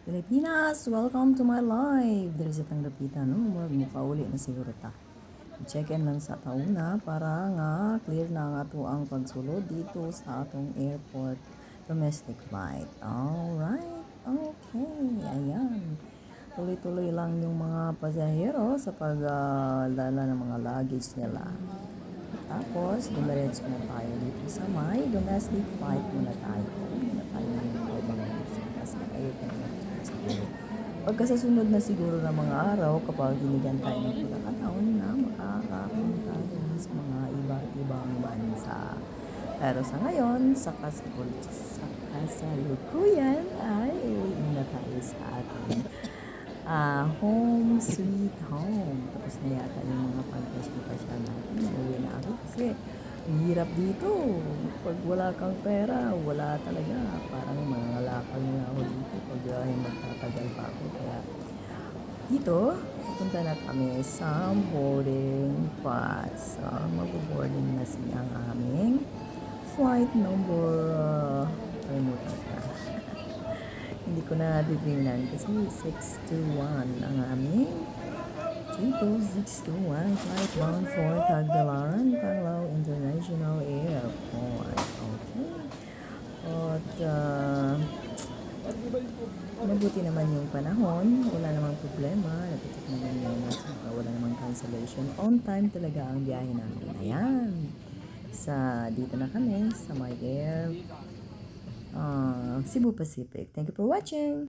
Pilipinas, welcome to my live. Diri sa tanggapitan, no? Mukha uli na siguro ta. Check-in lang sa tauna para nga clear na nga to ang pagsulod dito sa atong airport domestic flight. Alright, okay, ayan. Tuloy-tuloy lang yung mga pasahero sa pagdala ng mga luggage nila. Tapos, dumiretso na tayo dito sa may domestic flight muna tayo. Muna tayo ng ibang kasi tayo pagkasasunod na siguro ng mga araw kapag binigyan tayo ng pagkakataon na makakapunta sa mga iba't ibang bansa. Pero sa ngayon, sa kasalukuyan ay uwi na tayo sa ating home sweet home. Tapos na yata yung mga pagpasya natin. Uwi na ako kasi ang hirap dito. Pag wala kang pera, wala talaga. Parang mangalakal na ako dito pag magtatagal pa ako. Kaya dito, pupunta na kami sa boarding pass. So, mag-boarding na siya ang aming flight number. Kalimutan ko. Hindi ko na titingnan kasi 621 ang aming Chico 621 flight bound for Tagbilaran, Panglao International Airport. Okay. At mabuti naman yung panahon, wala namang problema, napitik naman yung wala namang cancellation. On time talaga ang biyahe namin. Ayan. Dito na kami sa my air Cebu Pacific. Thank you for watching.